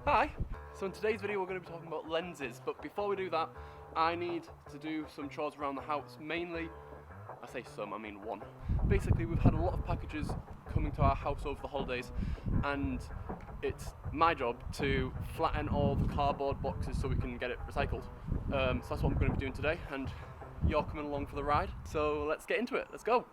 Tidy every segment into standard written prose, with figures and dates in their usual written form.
Hi, so in today's video we're going to be talking about lenses, but before we do that I need to do some chores around the house. Mainly, I say some, I mean one. Basically we've had a lot of packages coming to our house over the holidays and it's my job to flatten all the cardboard boxes so we can get it recycled. So that's what I'm going to be doing today, and you're coming along for the ride, so let's get into it, let's go!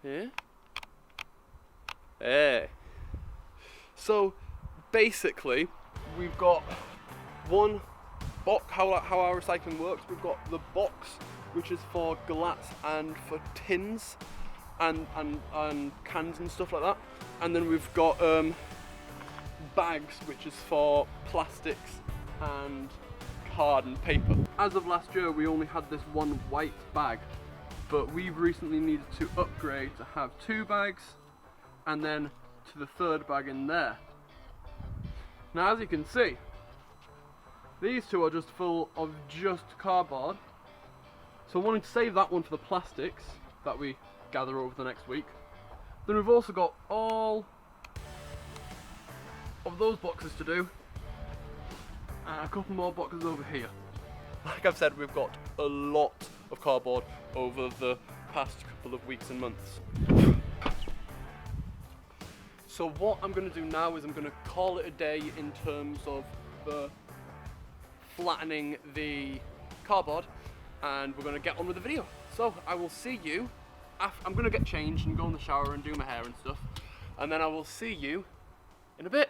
Yeah? Hey. So basically we've got one box, how our recycling works. We've got the box which is for glass and for tins and cans and stuff like that, and then we've got bags which is for plastics and card and paper. As of last year we only had this one white bag, but we've recently needed to upgrade to have 2 bags and then to the 3rd bag in there. Now as you can see, these 2 are just full of just cardboard, so I wanted to save that one for the plastics that we gather over the next week. Then we've also got all of those boxes to do and a couple more boxes over here. Like I've said, we've got a lot of cardboard over the past couple of weeks and months. So what I'm going to do now is I'm going to call it a day in terms of the flattening the cardboard, and we're going to get on with the video. So I will see you after I'm going to get changed and go in the shower and do my hair and stuff, and then I will see you in a bit.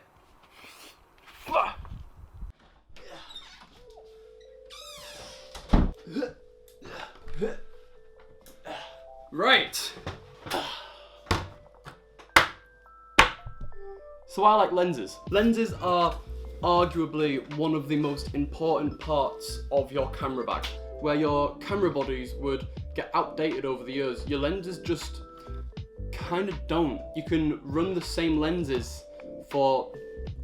Right. So I like lenses. Lenses are arguably one of the most important parts of your camera bag. Where your camera bodies would get outdated over the years, your lenses just kind of don't. You can run the same lenses for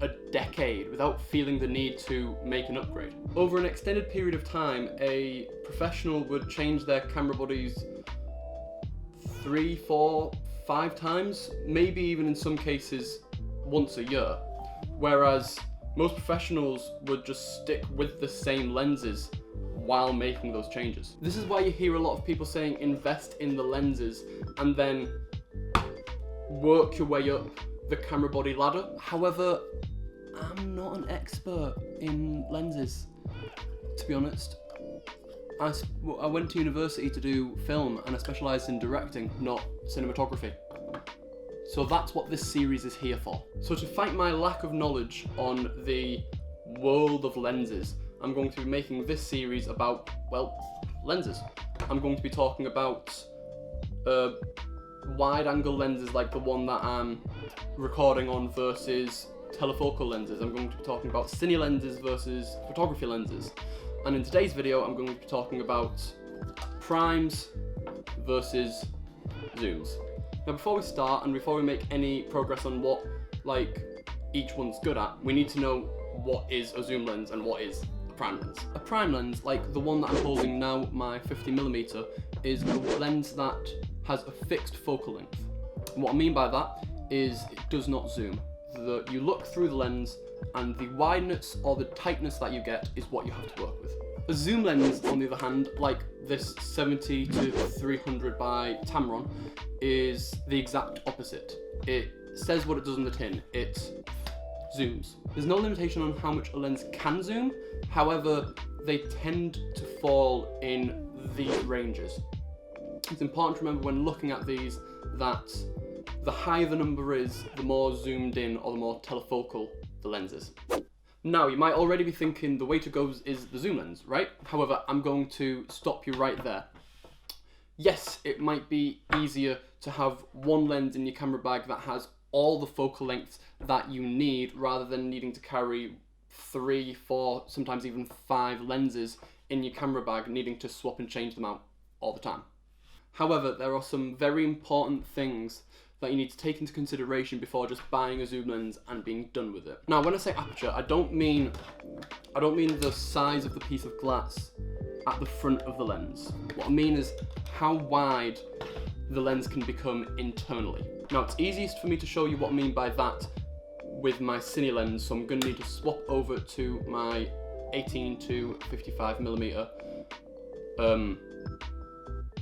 a decade without feeling the need to make an upgrade. Over an extended period of time, a professional would change their camera bodies 3, 4, 5 times, maybe even in some cases once a year, whereas most professionals would just stick with the same lenses while making those changes. This is why you hear a lot of people saying invest in the lenses and then work your way up the camera body ladder. However, I'm not an expert in lenses, to be honest. I went to university to do film and I specialised in directing, not cinematography. So that's what this series is here for. So to fight my lack of knowledge on the world of lenses, I'm going to be making this series about, well, lenses. I'm going to be talking about wide-angle lenses like the one that I'm recording on versus telefocal lenses. I'm going to be talking about cine lenses versus photography lenses. and in today's video I'm going to be talking about primes versus zooms. Now before we start and before we make any progress on what each one's good at, we need to know what is a zoom lens and what is a prime lens. A prime lens, like the one that I'm holding now, my 50mm, is a lens that has a fixed focal length. And what I mean by that is it does not zoom. You look through the lens and the wideness or the tightness that you get is what you have to work with. A zoom lens, on the other hand, like this 70 to 300 by Tamron, is the exact opposite. It says what it does on the tin, it zooms. There's no limitation on how much a lens can zoom, however, they tend to fall in these ranges. It's important to remember when looking at these that the higher the number is, the more zoomed in or the more telefocal the lens is. Now, you might already be thinking the way to go is the zoom lens, right? However, I'm going to stop you right there. Yes, it might be easier to have one lens in your camera bag that has all the focal lengths that you need rather than needing to carry 3, 4, sometimes even 5 lenses in your camera bag, needing to swap and change them out all the time. However, there are some very important things that you need to take into consideration before just buying a zoom lens and being done with it. Now, when I say aperture, I don't mean the size of the piece of glass at the front of the lens. What I mean is how wide the lens can become internally. Now, it's easiest for me to show you what I mean by that with my cine lens, so I'm going to need to swap over to my 18 to 55mm.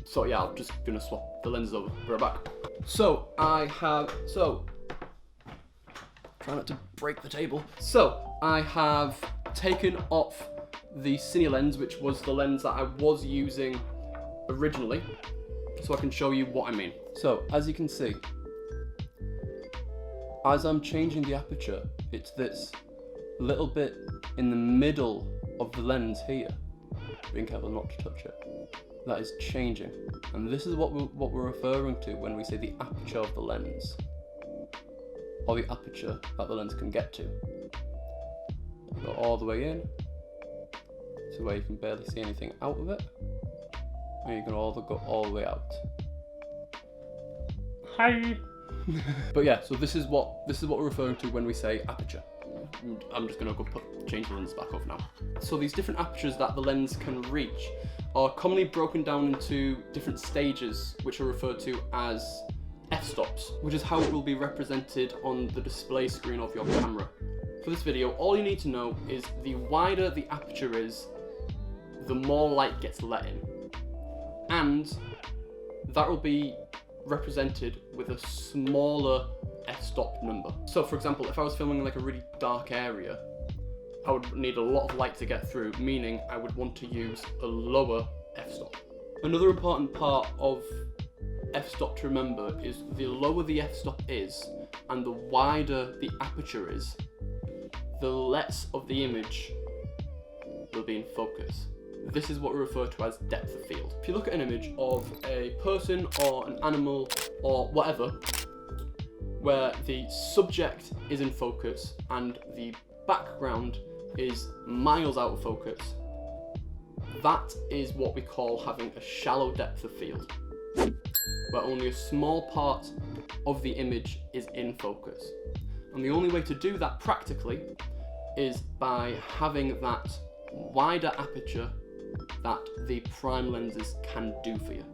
So yeah, I'm just gonna swap the lenses over. Be right back. Try not to break the table. So I have taken off the cine lens, which was the lens that I was using originally, so I can show you what I mean. So as you can see, as I'm changing the aperture, it's this little bit in the middle of the lens here. Being careful not to touch it. That is changing, and this is what we're referring to when we say the aperture of the lens, or the aperture that the lens can get to. You go all the way in to where you can barely see anything out of it, and you can go all the way out. Hi. But yeah, so this is what we're referring to when we say aperture. I'm just gonna go change the lens back off now. So these different apertures that the lens can reach are commonly broken down into different stages, which are referred to as f-stops, which is how it will be represented on the display screen of your camera. For this video, all you need to know is the wider the aperture is, the more light gets let in. And that will be represented with a smaller f-stop number. So for example, if I was filming in a really dark area, I would need a lot of light to get through, meaning I would want to use a lower f-stop. Another important part of f-stop to remember is the lower the f-stop is and the wider the aperture is, the less of the image will be in focus. This is what we refer to as depth of field. If you look at an image of a person or an animal or whatever, where the subject is in focus and the background is miles out of focus, that is what we call having a shallow depth of field, where only a small part of the image is in focus. And the only way to do that practically is by having that wider aperture that the prime lenses can do for you.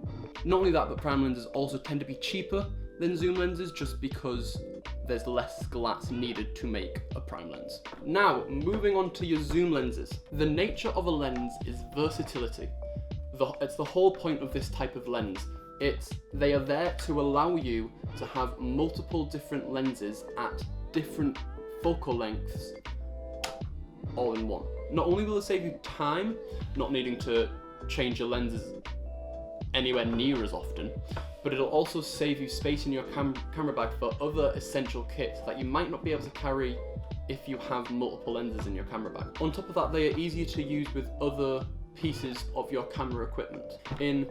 Not only that, but prime lenses also tend to be cheaper than zoom lenses just because there's less glass needed to make a prime lens. Now, moving on to your zoom lenses. The nature of a lens is versatility. It's the whole point of this type of lens. They are there to allow you to have multiple different lenses at different focal lengths all in one. Not only will it save you time, not needing to change your lenses anywhere near as often, but it'll also save you space in your camera bag for other essential kits that you might not be able to carry if you have multiple lenses in your camera bag. On top of that, they are easier to use with other pieces of your camera equipment. In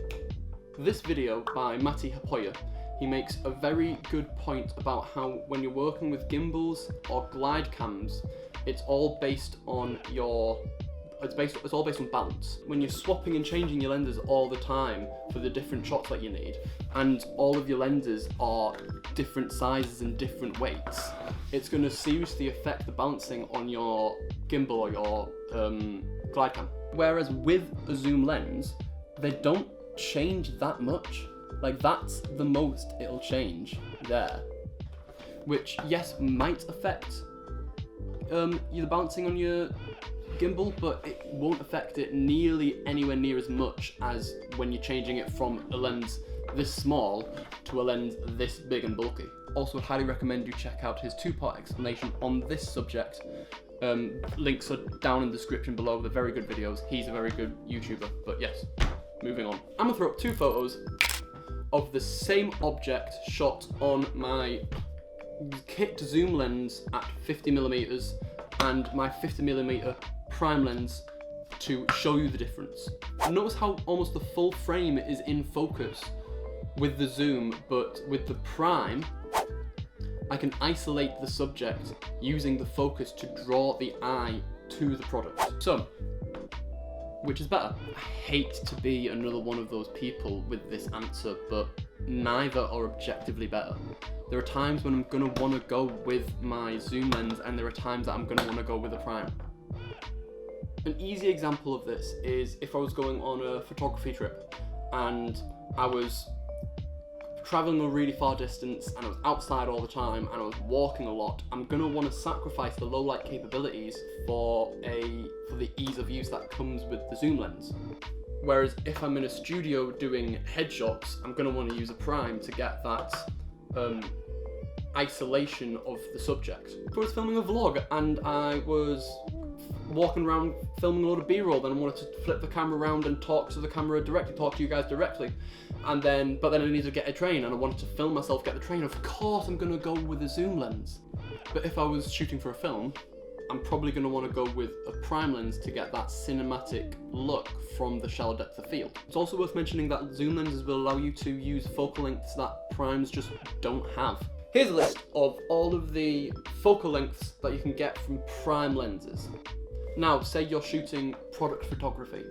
this video by Matti Haapoja, he makes a very good point about how when you're working with gimbals or glide cams, it's all based on your it's all based on balance. When you're swapping and changing your lenses all the time for the different shots that you need, and all of your lenses are different sizes and different weights, it's going to seriously affect the balancing on your gimbal or your glide cam. Whereas with a zoom lens, they don't change that much. Like, that's the most it'll change there, which yes might affect the balancing on your gimbal, but it won't affect it nearly anywhere near as much as when you're changing it from a lens this small to a lens this big and bulky. Also, I'd highly recommend you check out his 2-part explanation on this subject. Links are down in the description below. They're very good videos. He's a very good YouTuber. But yes, moving on. I'm gonna throw up 2 photos of the same object shot on my kit zoom lens at 50mm and my 50mm prime lens to show you the difference. Notice how almost the full frame is in focus with the zoom, but with the prime, I can isolate the subject using the focus to draw the eye to the product. So, which is better? I hate to be another one of those people with this answer, but neither are objectively better. There are times when I'm gonna wanna go with my zoom lens, and there are times that I'm gonna wanna go with a prime. An easy example of this is if I was going on a photography trip and I was traveling a really far distance and I was outside all the time and I was walking a lot, I'm gonna want to sacrifice the low light capabilities for the ease of use that comes with the zoom lens. Whereas if I'm in a studio doing headshots, I'm gonna want to use a prime to get that isolation of the subject. If I was filming a vlog and I was walking around filming a lot of B-roll, then I wanted to flip the camera around and talk to the camera directly, talk to you guys directly, but then I needed to get a train and I wanted to film myself get the train. Of course I'm gonna go with a zoom lens. But if I was shooting for a film, I'm probably gonna want to go with a prime lens to get that cinematic look from the shallow depth of field. It's also worth mentioning that zoom lenses will allow you to use focal lengths that primes just don't have. Here's a list of all of the focal lengths that you can get from prime lenses. Now, say you're shooting product photography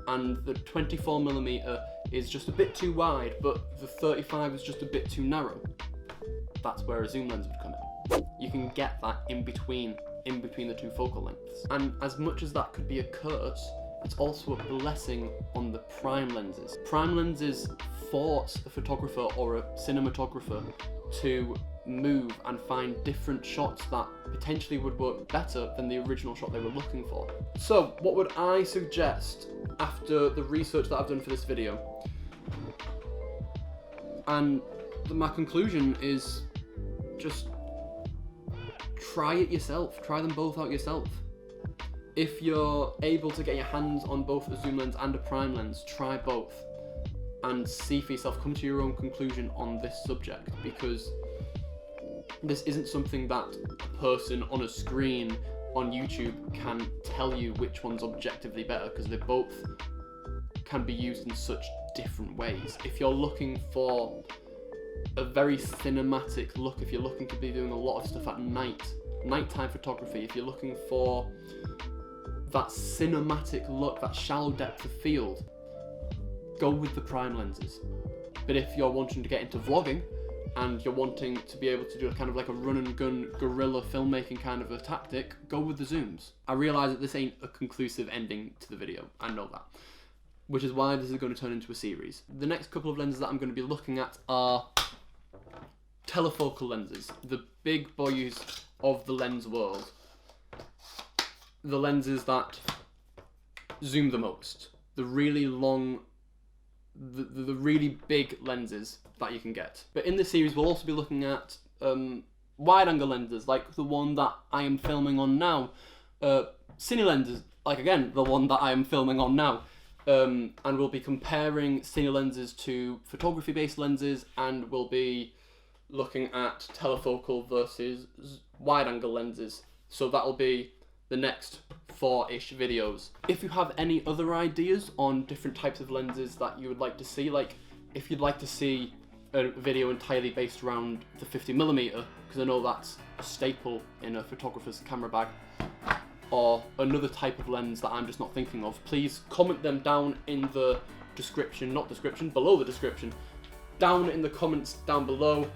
and the 24mm is just a bit too wide, but the 35 is just a bit too narrow. That's where a zoom lens would come in. You can get that in between the 2 focal lengths. And as much as that could be a curse, it's also a blessing on the prime lenses. Prime lenses force a photographer or a cinematographer to move and find different shots that potentially would work better than the original shot they were looking for. So what would I suggest after the research that I've done for this video? And my conclusion is just try it yourself. Try them both out yourself. If you're able to get your hands on both a zoom lens and a prime lens, try both and see for yourself, come to your own conclusion on this subject, because this isn't something that a person on a screen on YouTube can tell you which one's objectively better, because they both can be used in such different ways. If you're looking for a very cinematic look, if you're looking to be doing a lot of stuff at nighttime photography, if you're looking for that cinematic look, that shallow depth of field, go with the prime lenses. But if you're wanting to get into vlogging and you're wanting to be able to do a kind of like a run and gun guerrilla filmmaking kind of a tactic, go with the zooms. I realise that this ain't a conclusive ending to the video, I know that, which is why this is going to turn into a series. The next couple of lenses that I'm going to be looking at are telefocal lenses, the big boys of the lens world. The lenses that zoom the most, the really long, the really big lenses that you can get. But in this series we'll also be looking at wide angle lenses, like the one that I am filming on now, cine lenses, like again the one that I am filming on now, and we'll be comparing cine lenses to photography based lenses, and we'll be looking at telefocal versus wide angle lenses. So that'll be the next 4-ish videos. If you have any other ideas on different types of lenses that you would like to see, like if you'd like to see a video entirely based around the 50mm, because I know that's a staple in a photographer's camera bag, or another type of lens that I'm just not thinking of, please comment them down in the below the description, down in the comments down below.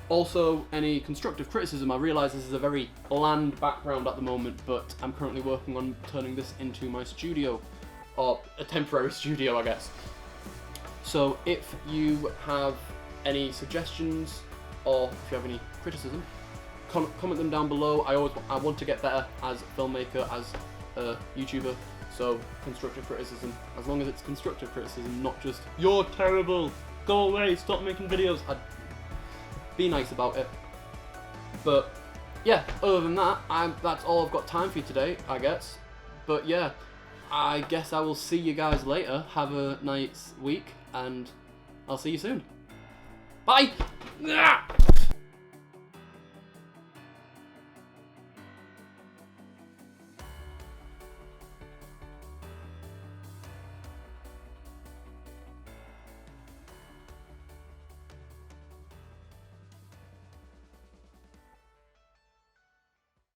Also, any constructive criticism. I realise this is a very bland background at the moment, but I'm currently working on turning this into my studio, or a temporary studio, I guess. So if you have any suggestions, or if you have any criticism, comment them down below. I want to get better as a filmmaker, as a YouTuber, so constructive criticism, as long as it's constructive criticism, not just, you're terrible, go away, stop making videos. I'd be nice about it. But yeah, other than that, that's all I've got time for you today, I guess. But yeah, I guess I will see you guys later. Have a nice week, and I'll see you soon. Bye!